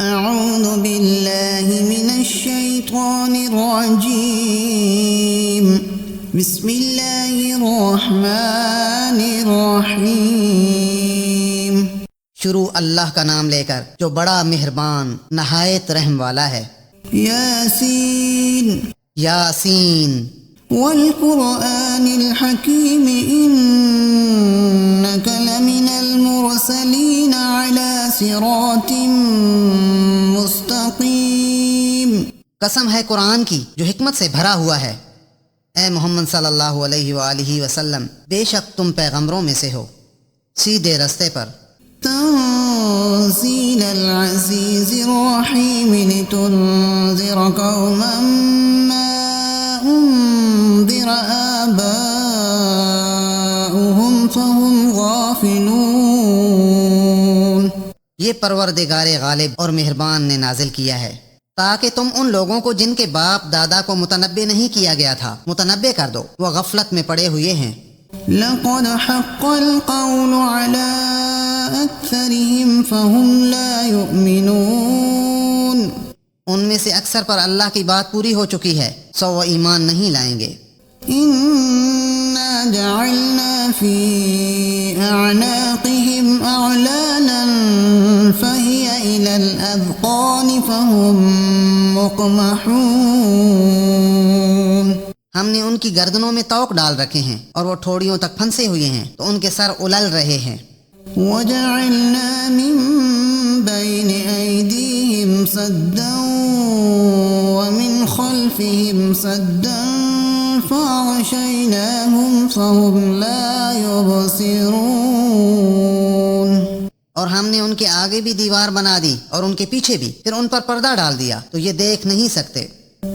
أعوذ بالله من الشيطان الرجيم بسم الله الرحمن الرحيم شروع اللہ کا نام لے کر جو بڑا مہربان نہایت رحم والا ہے۔ ياسين یاسین والقرآن الحكيم إنك لمن المرسلين على صراط مستقيم۔ قسم ہے قرآن کی جو حکمت سے بھرا ہوا ہے، اے محمد صلی اللہ علیہ وآلہ وسلم، بے شک تم پیغمبروں میں سے ہو، سیدھے رستے پر۔ تنزيل العزيز الرحيم لتنذر قوما ما أنذر آباؤهم فهم غافلون۔ یہ پروردگار غالب اور مہربان نے نازل کیا ہے تاکہ تم ان لوگوں کو جن کے باپ دادا کو متنبع نہیں کیا گیا تھا متنبع کر دو، وہ غفلت میں پڑے ہوئے ہیں۔ لقد حق القول على أكثرهم فهم لا يؤمنون۔ ان میں سے اکثر پر اللہ کی بات پوری ہو چکی ہے، سو وہ ایمان نہیں لائیں گے۔ إنا جعلنا في أعناقهم أغلالا فهي إلى الأذقان فهم مقمحون۔ ہم نے ان کی گردنوں میں طوق ڈال رکھے ہیں اور وہ ٹھوڑیوں تک پھنسے ہوئے ہیں تو ان کے سر الل رہے ہیں۔ وجعلنا من بين أيديهم سدا ومن خلفهم سدا فأغشيناهم فهم لا يبصرون۔ اور ہم نے ان کے آگے بھی دیوار بنا دی اور ان کے پیچھے بھی، پھر ان پر پردہ ڈال دیا تو یہ دیکھ نہیں سکتے۔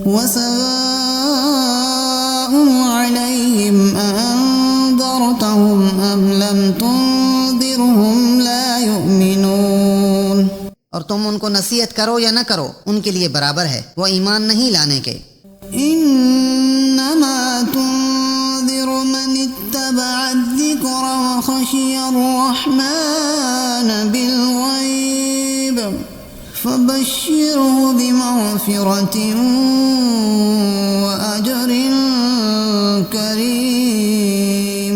وسواء عليهم أأنذرتهم أم لم تنذرهم لا يؤمنون۔ اور تم ان کو نصیحت کرو یا نہ کرو، ان کے لیے برابر ہے، وہ ایمان نہیں لانے کے۔ إنما تنذر من اتبع الذكر وخشي الرحمن بالغيب فبشره بمغفرة وأجر كريم۔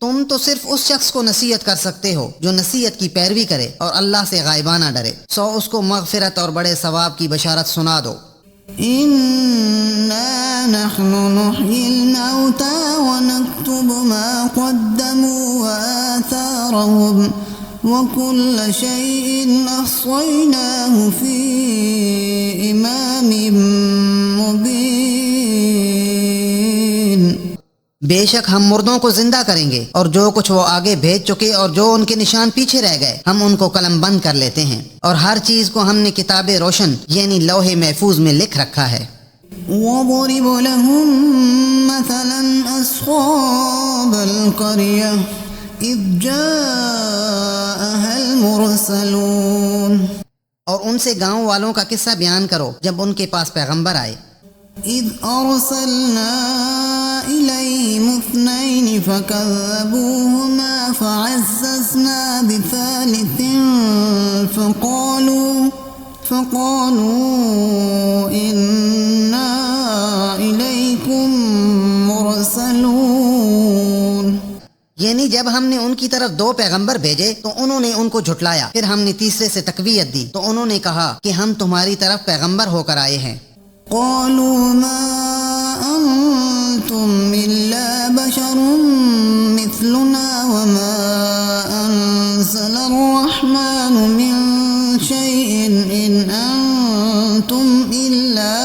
تم تو صرف اس شخص کو نصیحت کر سکتے ہو جو نصیحت کی پیروی کرے اور اللہ سے غائبانہ ڈرے، سو اس کو مغفرت اور بڑے ثواب کی بشارت سنا دو۔ إنا نحن نحيي الموتى ونكتب ما قدموا وآثارهم وكل شيء أحصيناه في إمام مبين۔ بے شک ہم مردوں کو زندہ کریں گے اور جو کچھ وہ آگے بھیج چکے اور جو ان کے نشان پیچھے رہ گئے ہم ان کو قلم بند کر لیتے ہیں، اور ہر چیز کو ہم نے کتاب روشن یعنی لوح محفوظ میں لکھ رکھا ہے۔ وَاضْرِبْ لَهُم مَّثَلًا أَصْحَابَ الْقَرْيَةِ إِذْ جَاءَهَا الْمُرْسَلُونَ۔ اور ان سے گاؤں والوں کا قصہ بیان کرو جب ان کے پاس پیغمبر آئے۔ إِذْ أَرْسَلْنَا إِلَيْهِمُ اثْنَيْنِ فَكَذَّبُوهُمَا فَعَزَّزْنَا بِثَالِثٍ فَقَالُوا إِنَّا إِلَيْكُمْ مُرْسَلُونَ۔ یعنی جب ہم نے ان کی طرف 2 پیغمبر بھیجے تو انہوں نے ان کو جھٹلایا، پھر ہم نے تیسرے سے تقویت دی تو انہوں نے کہا کہ ہم تمہاری طرف پیغمبر ہو کر آئے ہیں۔ قالوا ما أنتم إلا بشر مثلنا وما أنزل الرحمن من شيء إن أنتم إلا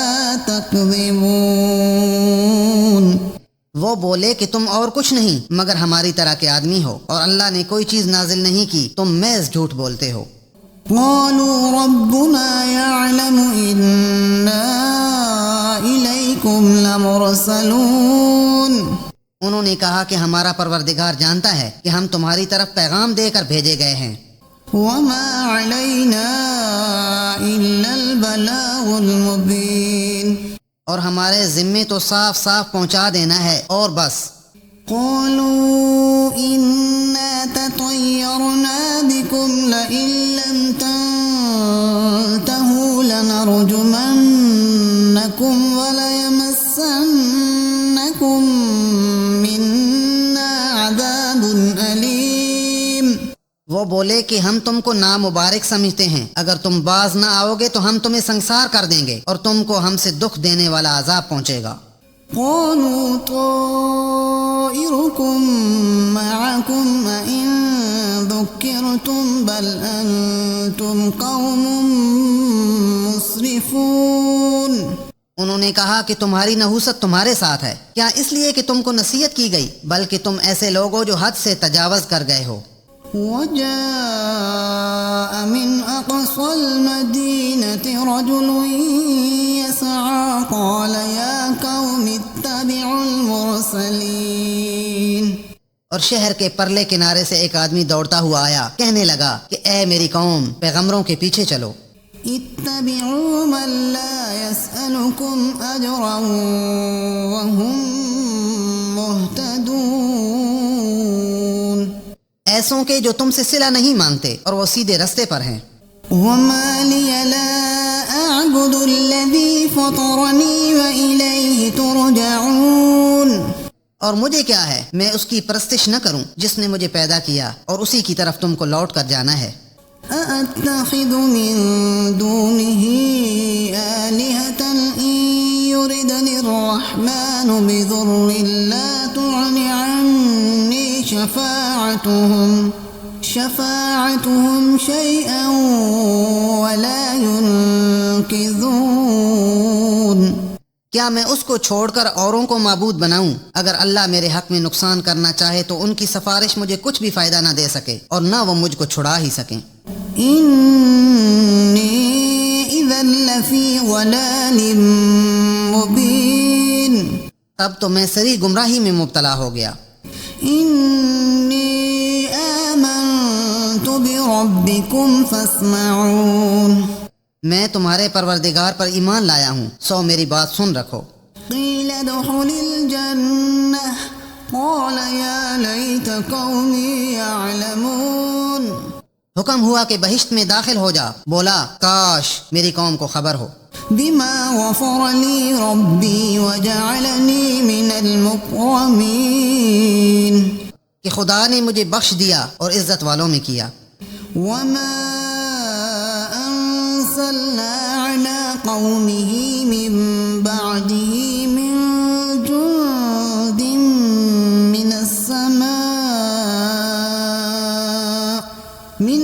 تكذبون۔ وہ بولے کہ تم اور کچھ نہیں مگر ہماری طرح کے آدمی ہو، اور اللہ نے کوئی چیز نازل نہیں کی، تم محض جھوٹ بولتے ہو۔ قالوا ربنا يعلم إنا إليكم لمرسلون۔ انہوں نے کہا کہ ہمارا پروردگار جانتا ہے کہ ہم تمہاری طرف پیغام دے کر بھیجے گئے ہیں۔ وما علينا إلا البلاغ المبين۔ اور ہمارے ذمے تو صاف صاف پہنچا دینا ہے اور بس۔ قالوا إنا تطيرنا بكم لئن لم تنتهوا وہ بولے کہ ہم تم کو نامبارک سمجھتے ہیں، اگر تم باز نہ آؤ گے تو ہم تمہیں سنسار کر دیں گے اور تم کو ہم سے دکھ دینے والا عذاب پہنچے گا۔ قالوا طائركم معكم أئن ذكرتم بل أنتم قوم مسرفون۔ انہوں نے کہا کہ تمہاری نحوست تمہارے ساتھ ہے، کیا اس لیے کہ تم کو نصیحت کی گئی، بلکہ تم ایسے لوگ ہو جو حد سے تجاوز کر گئے ہو۔ وجاء من أقصى المدينة رجل يسعى قال يا قوم اتبعوا المرسلين۔ اور شہر کے پرلے کنارے سے ایک آدمی دوڑتا ہوا آیا، کہنے لگا کہ اے میری قوم، پیغمبروں کے پیچھے چلو۔ اتبعوا من لا يسألكم أجرا وهم مهتدون۔ ایسوں کے جو تم سے صلہ نہیں مانگتے اور وہ سیدھے رستے پر ہیں۔ وما لي لا أعبد الذي فطرني وإليه ترجعون۔ اور مجھے کیا ہے میں اس کی پرستش نہ کروں جس نے مجھے پیدا کیا اور اسی کی طرف تم کو لوٹ کر جانا ہے۔ أأتخذ من دونه آلهة إن يردني الرحمن بضر لا تغن عني شفاعتهم شيئا ولا ينقذون۔ کیا میں اس کو چھوڑ کر اوروں کو معبود بناؤں؟ اگر اللہ میرے حق میں نقصان کرنا چاہے تو ان کی سفارش مجھے کچھ بھی فائدہ نہ دے سکے اور نہ وہ مجھ کو چھڑا ہی سکیں۔ إني إذا لفي ضلال مبين۔ تب تو میں سری گمراہی میں مبتلا ہو گیا۔ إني آمنت بربكم فاسمعون۔ میں تمہارے پروردگار پر ایمان لایا ہوں، سو میری بات سن رکھو۔ قيل ادخل الجنة قال يا ليت قومي يعلمون۔ حکم ہوا کہ بہشت میں داخل ہو جا، بولا کاش میری قوم کو خبر ہو۔ بما غفر لي ربي وجعلني من المكرمين۔ کہ خدا نے مجھے بخش دیا اور عزت والوں میں کیا۔ وما أرسلنا على قومه من بعده من جند من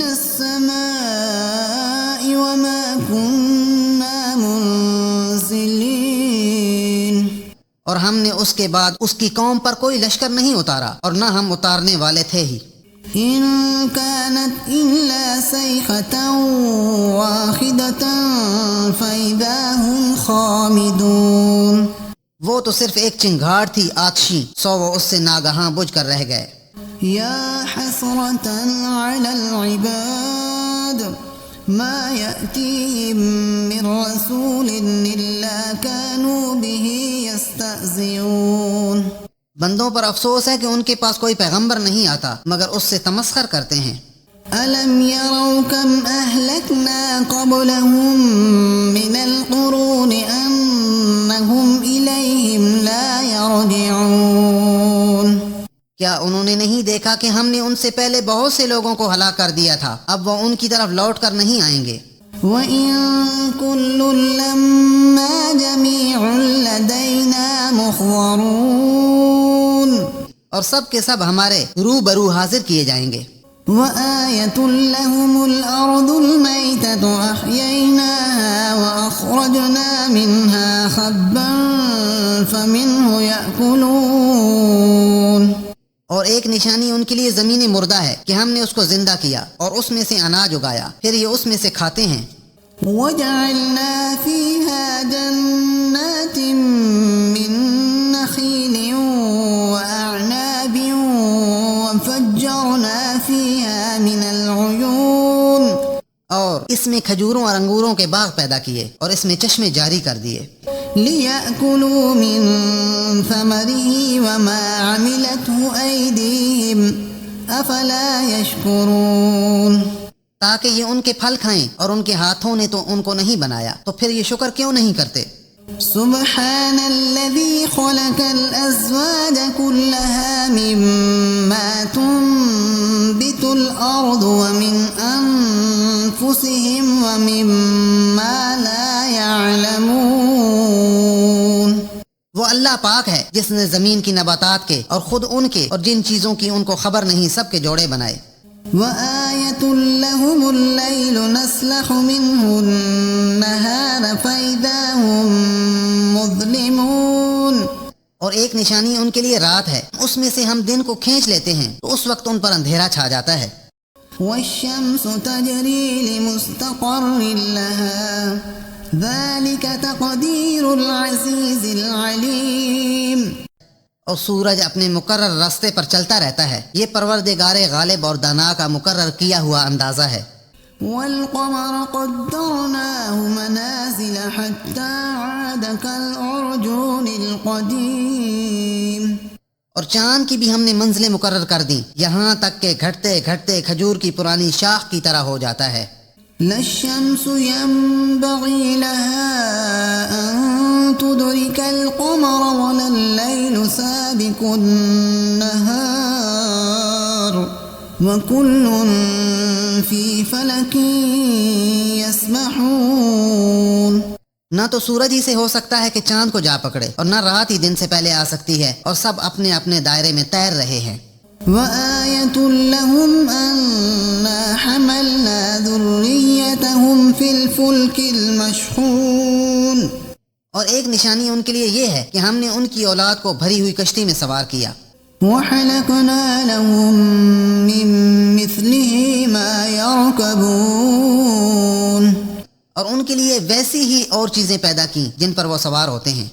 السماء وما كنا منزلين۔ اور ہم نے اس کے بعد اس کی قوم پر کوئی لشکر نہیں اتارا اور نہ ہم اتارنے والے تھے ہی۔ إن كانت إلا صيحة واحدة فإذا هم خامدون۔ وہ تو صرف ایک چنگھاڑ تھی آتشی، سو وہ اس سے ناگہاں بجھ کر رہ گئے۔ يا حسرة على العباد ما يأتيهم من رسول إلا كانوا به يستهزئون۔ بندوں پر افسوس ہے کہ ان کے پاس کوئی پیغمبر نہیں آتا مگر اس سے تمسخر کرتے ہیں۔ ألم يروا كم أهلكنا قبلهم من القرون أنهم إليهم لا يرجعون۔ کیا انہوں نے نہیں دیکھا کہ ہم نے ان سے پہلے بہت سے لوگوں کو ہلاک کر دیا تھا، اب وہ ان کی طرف لوٹ کر نہیں آئیں گے۔ وَإِن كُلٌّ لَّمَّا جَمِيعٌ لَّدَيْنَا مُحْضَرُونَ۔ اور سب کے سب ہمارے روبرو حاضر کیے جائیں گے۔ وَآيَةٌ لَّهُمُ الْأَرْضُ الْمَيْتَةُ أَحْيَيْنَاهَا وَأَخْرَجْنَا مِنْهَا حَبًّا فَمِنْهُ يَأْكُلُونَ۔ اور ایک نشانی ان کے لیے زمین مردہ ہے کہ ہم نے اس کو زندہ کیا اور اس میں سے اناج اگایا، پھر یہ اس میں سے کھاتے ہیں۔ وَجَعَلْنَا فِيهَا جَنَّاتٍ مِّن نَّخِيلٍ وَأَعْنَابٍ وَفَجَّرْنَا فِيهَا مِنَ الْعُيُونِ۔ اور اس میں کھجوروں اور انگوروں کے باغ پیدا کیے اور اس میں چشمے جاری کر دیے۔ لِيَأْكُلُوا مِن ثَمَرِهِ وَمَا عَمِلَتْهُ أَيْدِيهِمْ أَفَلَا يَشْكُرُونَ۔ تاکہ یہ ان کے پھل کھائیں اور ان کے ہاتھوں نے تو ان کو نہیں بنایا، تو پھر یہ شکر کیوں نہیں کرتے؟ سبحان الذي خلق الأزواج كلها مما تنبت تنبت الأرض ومن أنفسهم ومما لا يعلمون۔ وہ اللہ پاک ہے جس نے زمین کی نباتات کے اور خود ان کے اور جن چیزوں کی ان کو خبر نہیں سب کے جوڑے بنائے۔ وآية لهم الليل نسلخ منه النهار فإذا هم مظلمون۔ اور ایک نشانی ان کے لیے رات ہے، اس میں سے ہم دن کو کھینچ لیتے ہیں تو اس وقت ان پر اندھیرا چھا جاتا ہے۔ والشمس تجري لمستقر لها ذلك تقدير العزيز العليم۔ اور سورج اپنے مقرر راستے پر چلتا رہتا ہے، یہ پروردگار غالب اور دانا کا مقرر کیا ہوا اندازہ ہے۔ والقمر قدرناه منازل حتى عاد كالعرجون القديم۔ اور چاند کی بھی ہم نے منزلیں مقرر کر دیں یہاں تک کہ گھٹتے گھٹتے کھجور کی پرانی شاخ کی طرح ہو جاتا ہے۔ لا الشمس ينبغي لها أن تدرك القمر ولا الليل سابق النهار وكل في فلك يسبحون۔ نہ تو سورج ہی سے ہو سکتا ہے کہ چاند کو جا پکڑے، اور نہ رات ہی دن سے پہلے آ سکتی ہے، اور سب اپنے اپنے دائرے میں تیر رہے ہیں۔ وآية لهم أنا حملنا ذريتهم في الفلك المشحون۔ اور ایک نشانی ان کے لیے یہ ہے کہ ہم نے ان کی اولاد کو بھری ہوئی کشتی میں سوار کیا۔ وحلقنا لهم من مثله ما يركبون۔ اور ان کے لیے ویسی ہی اور چیزیں پیدا کی جن پر وہ سوار ہوتے ہیں۔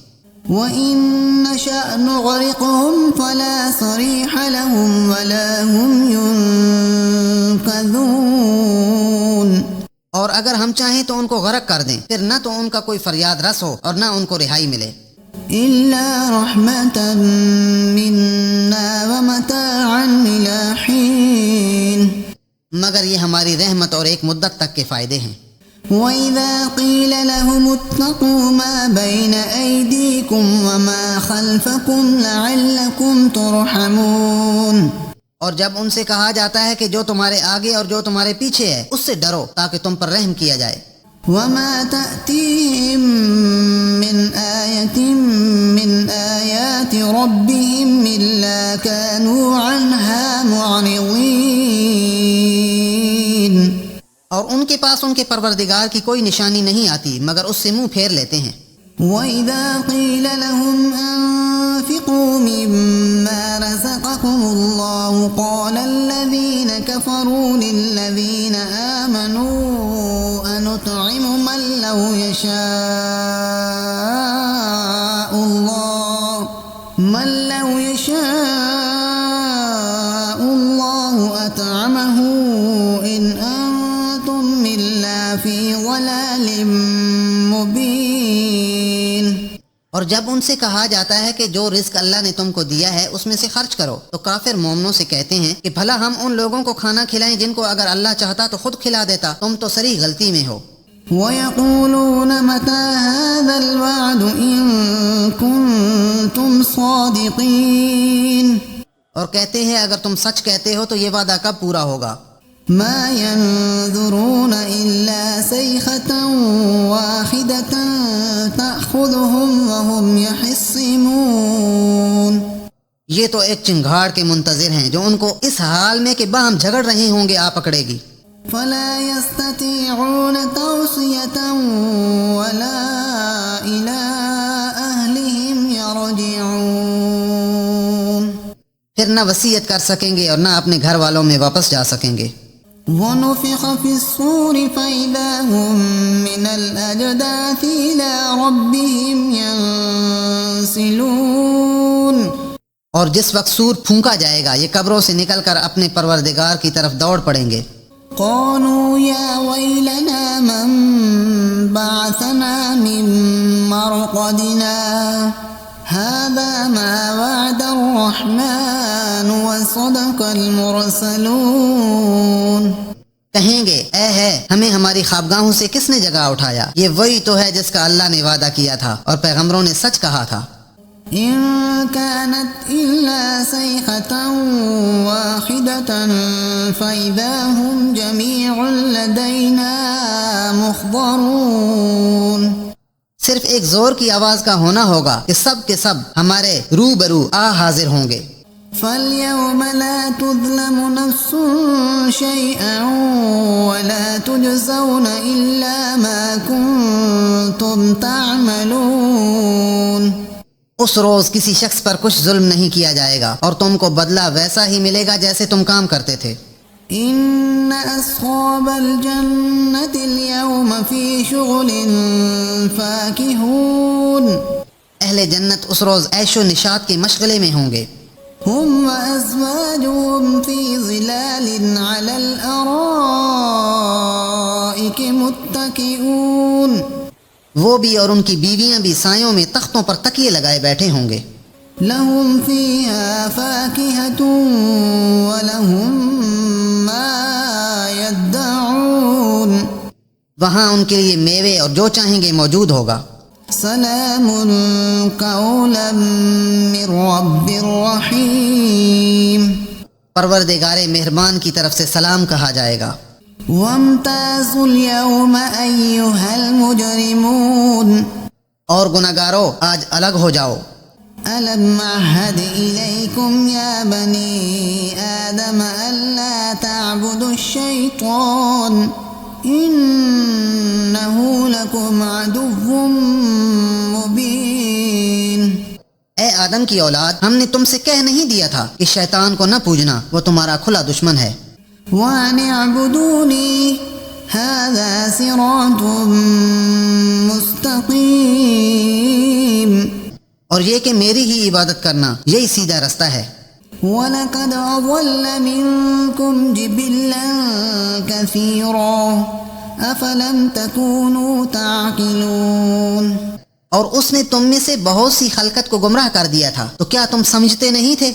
وَإِن نَّشَأْ نُغْرِقْهُمْ فَلَا صَرِيحَ لَهُمْ وَلَا هُمْ يُنقَذُونَ۔ اور اگر ہم چاہیں تو ان کو غرق کر دیں، پھر نہ تو ان کا کوئی فریاد رس ہو اور نہ ان کو رہائی ملے۔ إِلَّا رَحْمَةً مِّنَّا وَمَتَاعًا إِلَىٰ حِينٍ۔ مگر یہ ہماری رحمت اور ایک مدت تک کے فائدے ہیں۔ وَإِذَا قِيلَ لَهُمُ اتَّقُوا مَا بَيْنَ أَيْدِيكُمْ وَمَا خَلْفَكُمْ لَعَلَّكُمْ تُرْحَمُونَ۔ اور جب ان سے کہا جاتا ہے کہ جو تمہارے آگے اور جو تمہارے پیچھے ہے اس سے ڈرو تاکہ تم پر رحم کیا جائے۔ وَمَا تَأْتِيهِم مِّنْ آيَةٍ مِّنْ آيَاتِ رَبِّهِمْ إِلَّا كَانُوا عَنْهَا مُعْرِضِينَ۔ اور ان کے پاس ان کے پروردگار کی کوئی نشانی نہیں آتی مگر اس سے منہ پھیر لیتے ہیں۔ وَإِذَا قِيلَ لَهُمْ أَنفِقُوا مِمَّا رَزَقَكُمُ اللَّهُ قَالَ الَّذِينَ كَفَرُوا لِلَّذِينَ آمَنُوا أَنُطْعِمُ مَن لَّوْ يَشَاءُ اللَّهُ أَطْعَمَهُ إِنْ أَنتُمْ إِلَّا فِي ضَلَالٍ مُّبِينٍ۔ اور جب ان سے کہا جاتا ہے کہ جو رزق اللہ نے تم کو دیا ہے اس میں سے خرچ کرو تو کافر مومنوں سے کہتے ہیں کہ بھلا ہم ان لوگوں کو کھانا کھلائیں جن کو اگر اللہ چاہتا تو خود کھلا دیتا، تم تو سری غلطی میں ہو۔ وَيَقُولُونَ مَتَىٰ هَٰذَا الْوَعْدُ إِن كُنتُمْ صَادِقِينَ۔ اور کہتے ہیں اگر تم سچ کہتے ہو تو یہ وعدہ کب پورا ہوگا؟ مَا يَنظُرُونَ إِلَّا صَيْحَةً وَاحِدَةً تَأْخُذُهُمْ وَهُمْ يَخِصِّمُونَ۔ یہ تو ایک چنگھاڑ کے منتظر ہیں جو ان کو اس حال میں کہ باہم جھگڑ رہے ہوں گے آ پکڑے گی۔ فَلَا يَسْتَطِيعُونَ تَوْصِيَةً وَلَا إِلَىٰ أَهْلِهِمْ يَرْجِعُونَ۔ پھر نہ وصیت کر سکیں گے اور نہ اپنے گھر والوں میں واپس جا سکیں گے۔ وَنُفِخَ فِي الصُّورِ فَإِذَا هُم مِّنَ الْأَجْدَاثِ إِلَىٰ رَبِّهِمْ يَنسِلُونَ۔ اور جس وقت سور پھونکا جائے گا یہ قبروں سے نکل کر اپنے پروردگار کی طرف دوڑ پڑیں گے۔ قَالُوا يَا وَيْلَنَا مَن بَعَثَنَا مِن مَّرْقَدِنَا هَٰذَا مَا وَعَدَ الرَّحْمَٰنُ وَصَدَقَ الْمُرْسَلُونَ۔ کہیں گے اے ہے ہمیں ہماری خوابگاہوں سے کس نے جگہ اٹھایا، یہ وہی تو ہے جس کا اللہ نے وعدہ کیا تھا اور پیغمبروں نے سچ کہا تھا۔ إن كانت إلا صيحة واحدة فإذا هم جميع لدينا محضرون. صرف ایک زور کی آواز کا ہونا ہوگا کہ سب کے سب ہمارے روبرو آ حاضر ہوں گے. فَالْيَوْمَ لَا تُظْلَمُ نَفْسٌ شَيْئًا وَلَا تُجْزَوْنَ إِلَّا مَا كُنتُمْ تَعْمَلُونَ. اس روز کسی شخص پر کچھ ظلم نہیں کیا جائے گا اور تم کو بدلہ ویسا ہی ملے گا جیسے تم کام کرتے تھے. إِنَّ أَصْحَابَ الْجَنَّةِ الْيَوْمَ فِي شُغُلٍ فَاكِهُونَ. اہل جنت اس روز عیش و نشاط کے مشغلے میں ہوں گے. هم وأزواجهم في ظلال على الأرائك متكئون. وہ بھی اور ان کی بیویاں بھی سایوں میں تختوں پر تکیے لگائے بیٹھے ہوں گے. لهم فيها فاكهة ولهم ما يدعون. وہاں ان کے لیے میوے اور جو چاہیں گے موجود ہوگا. سلام قولا من رب رحیم. پروردگار مہربان کی طرف سے سلام کہا جائے گا. وامتازوا اليوم أيها المجرمون. اور گناہگارو آج الگ ہو جاؤ. ألم أعهد إليكم يا بني آدم ألا تعبدوا الشيطان إنه لكم عدو مبين. اے آدم کی اولاد، ہم نے تم سے کہہ نہیں دیا تھا کہ شیطان کو نہ پوجنا، وہ تمہارا کھلا دشمن ہے. وَأَنِ اعْبُدُونِي هَذَا صِرَاطٌ مُسْتَقِيمٌ. اور یہ کہ میری ہی عبادت کرنا یہی سیدھا رستہ ہے. وَلَقَدْ أَضَلَّ مِنكُمْ جِبِلًّا كَثِيرًا أَفَلَمْ تَكُونُوا تَعْقِلُونَ. اور اس نے تم میں سے بہت سی خلقت کو گمراہ کر دیا تھا، تو کیا تم سمجھتے نہیں تھے؟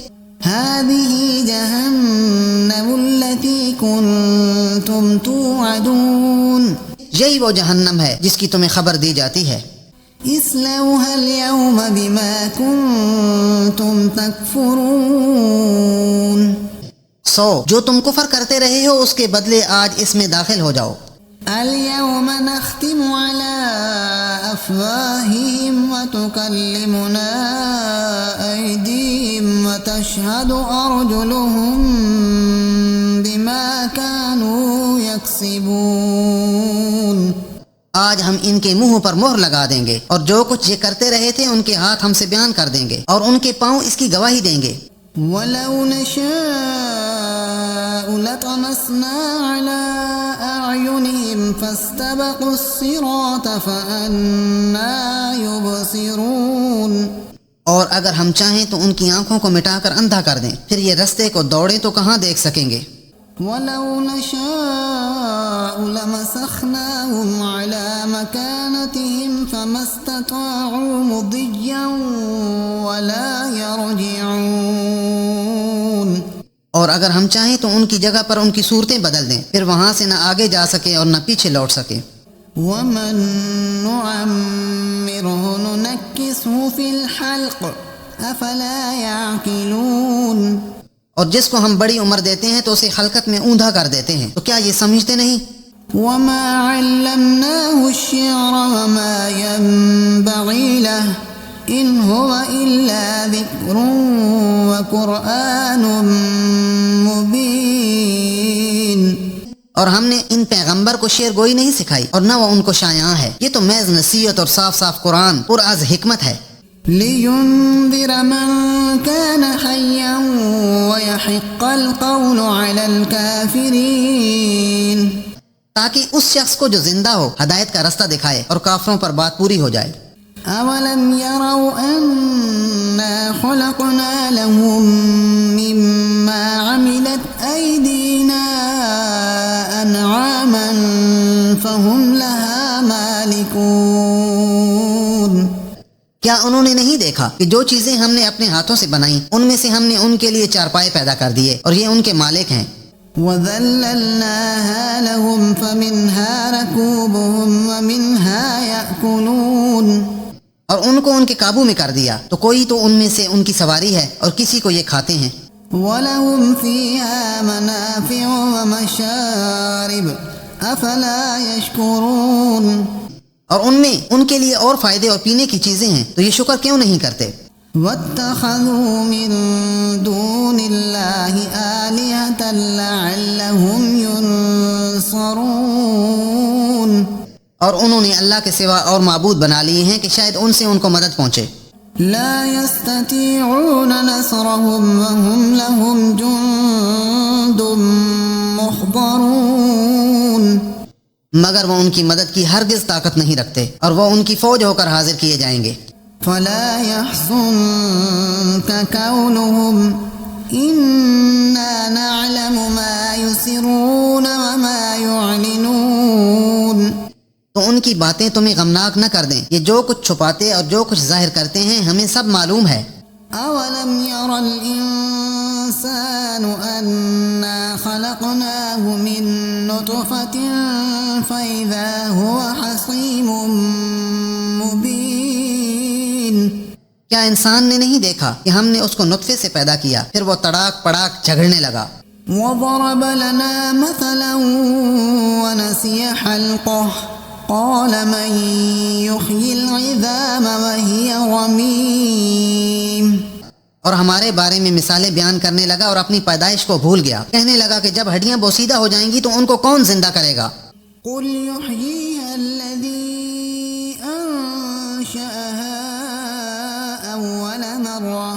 هَذِهِ جَهَنَّمُ الَّتِي كُنتُمْ تُوعَدُونَ. یہی وہ جہنم ہے جس کی تمہیں خبر دی جاتی ہے. اصلوها اليوم بما كنتم تكفرون. جو تم کفر کرتے رہے ہو اس کے بدلے آج اس میں داخل ہو جاؤ. اليوم نختم على أفواههم وتكلمنا أيديهم وتشهد أرجلهم بما كانوا يكسبون. آج ہم ان کے منہ پر مہر لگا دیں گے اور جو کچھ یہ کرتے رہے تھے ان کے ہاتھ ہم سے بیان کر دیں گے اور ان کے پاؤں اس کی گواہی دیں گے. وَلَوْ نَشَاءُ لَطَمَسْنَا عَلَىٰ أَعْيُنِهِمْ فَاسْتَبَقُوا الصِّرَاطَ فَأَنَّىٰ يُبْصِرُونَ. اور اگر ہم چاہیں تو ان کی آنکھوں کو مٹا کر اندھا کر دیں، پھر یہ رستے کو دوڑیں تو کہاں دیکھ سکیں گے. وَلَوْ نَشَاءُ لَمَسَخْنَاهُمْ عَلَىٰ مَكَانَتِهِمْ فَمَا اسْتَطَاعُوا مُضِيًّا وَلَا يَرْجِعُونَ. اور اگر ہم چاہیں تو ان کی جگہ پر ان کی صورتیں بدل دیں، پھر وہاں سے نہ آگے جا سکیں اور نہ پیچھے لوٹ سکیں. وَمَن نُعَمِّرْهُ نُنَكِّسْهُ فِي الْخَلْقِ أَفَلَا يَعْقِلُونَ. اور جس کو ہم بڑی عمر دیتے ہیں تو اسے خلقت میں اوندھا کر دیتے ہیں، تو کیا یہ سمجھتے نہیں؟ وَمَا عَلَّمْنَاهُ الشِّعْرَ وَمَا يَنبَغِي لَهُ إِنْ هُوَ إِلَّا ذِكْرٌ وَقُرْآنٌ مُبِينٌ. اور ہم نے ان پیغمبر کو شعر گوئی نہیں سکھائی اور نہ وہ ان کو شایعاں ہے، یہ تو محض نصیحت اور صاف صاف قرآن پر از حکمت ہے. لِيُنذِرَ مَن كَانَ حَيًّا وَيَحِقَّ الْقَوْلُ عَلَى الْكَافِرِينَ. تاکہ اس شخص کو جو زندہ ہو ہدایت کا رستہ دکھائے اور کافروں پر بات پوری ہو جائے. أَوَلَمْ يَرَوْا أَنَّا خَلَقْنَا لَهُم مِّمَّا عَمِلَتْ أَيْدِينَا أَنْعَامًا فَهُمْ لَهَا مَالِكُونَ. کیا انہوں نے نہیں دیکھا کہ جو چیزیں ہم نے اپنے ہاتھوں سے بنائیں ان میں سے ہم نے ان کے لیے چارپائے پیدا کر دیے اور یہ ان کے مالک ہیں. وَذَلَّلْنَاهَا لَهُمْ فَمِنْهَا رَكُوبُهُمْ وَمِنْهَا يَأْكُلُونَ. اور ان کو ان کے قابو میں کر دیا، تو کوئی تو ان میں سے ان کی سواری ہے اور کسی کو یہ کھاتے ہیں۔ وَلَهُمْ فِيهَا مَنَافِعُ وَمَشَارِبُ أَفَلَا يَشْكُرُونَ، اور ان میں ان کے لیے اور فائدے اور پینے کی چیزیں ہیں، تو یہ شکر کیوں نہیں کرتے؟ وَاتَّخَذُوا مِن دُونِ اللَّهِ آلِهَةً لَعَلَّهُمْ يُنصَرُونَ، اور انہوں نے اللہ کے سوا اور معبود بنا لیے ہیں کہ شاید ان سے ان کو مدد پہنچے۔ لا يستطيعون نصرهم وهم لهم جند محضرون، مگر وہ ان کی مدد کی ہرگز طاقت نہیں رکھتے اور وہ ان کی فوج ہو کر حاضر کیے جائیں گے۔ فلا يحزنك كونهم إنا نعلم ما يسرون وما يعلنون، تو ان کی باتیں تمہیں غمناک نہ کر دیں، یہ جو کچھ چھپاتے اور جو کچھ ظاہر کرتے ہیں ہمیں سب معلوم ہے۔ أولم ير الإنسان أنا خلقناه من نطفة فإذا هو خصيم مبين، کیا انسان نے نہیں دیکھا کہ ہم نے اس کو نطفے سے پیدا کیا، پھر وہ تڑاک پڑاک جھگڑنے لگا۔ وضرب لنا مثلا ونسي خلقه قال من يحيي العظام وهي رميم، اور ہمارے بارے میں مثالیں بیان کرنے لگا اور اپنی پیدائش کو بھول گیا، کہنے لگا کہ جب ہڈیاں بوسیدہ ہو جائیں گی تو ان کو کون زندہ کرے گا؟ قل يحييها الذي أنشأها أول مرة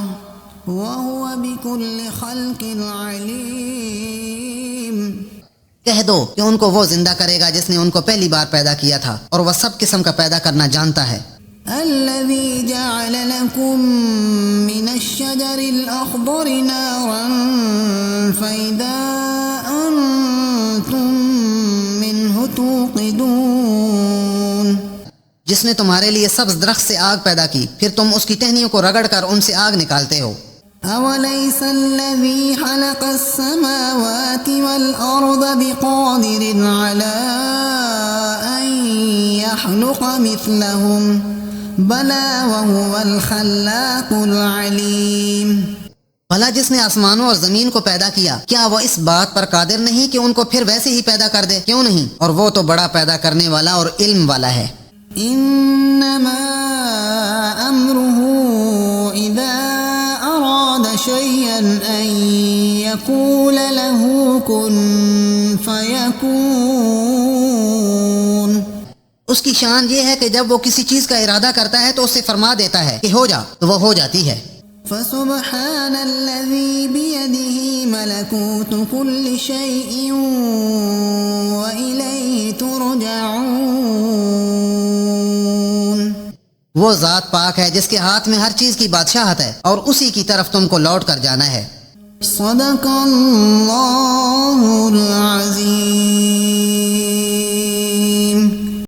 وهو بكل خلق عليم، کہہ دو کہ ان کو وہ زندہ کرے گا جس نے ان کو پہلی بار پیدا کیا تھا اور وہ سب قسم کا پیدا کرنا جانتا ہے۔ الذي جعل لكم من الشجر الأخضر نارا فإذا أنتم منه توقدون، جس نے تمہارے لیے سبز درخت سے آگ پیدا کی، پھر تم اس کی ٹہنیوں کو رگڑ کر ان سے آگ نکالتے ہو۔ أوليس الذي خلق السماوات والأرض بقادر على أن يخلق مثلهم بلى وهو الخلاق العليم، بھلا جس نے آسمانوں اور زمین کو پیدا کیا، کیا وہ اس بات پر قادر نہیں کہ ان کو پھر ویسے ہی پیدا کر دے؟ کیوں نہیں، اور وہ تو بڑا پیدا کرنے والا اور علم والا ہے۔ إنما أمره إذا أراد شيئا أن يقول له كن فيكون، اس کی شان یہ ہے کہ جب وہ کسی چیز کا ارادہ کرتا ہے تو اسے فرما دیتا ہے کہ ہو جا، تو وہ ہو جاتی ہے۔ فسبحان الذي بيده ملكوت كل شيء وإليه ترجعون، وہ ذات پاک ہے جس کے ہاتھ میں ہر چیز کی بادشاہت ہے اور اسی کی طرف تم کو لوٹ کر جانا ہے۔ صدق اللہ العظیم۔